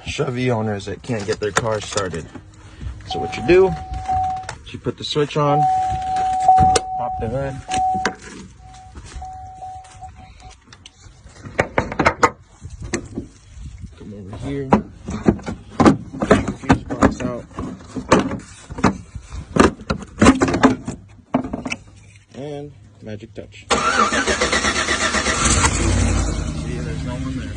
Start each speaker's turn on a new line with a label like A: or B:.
A: Chevy owners that can't get their cars started. So what you do is you put the switch on, pop the hood, come over here, get the fuse box out, and magic touch. See, there's no one there.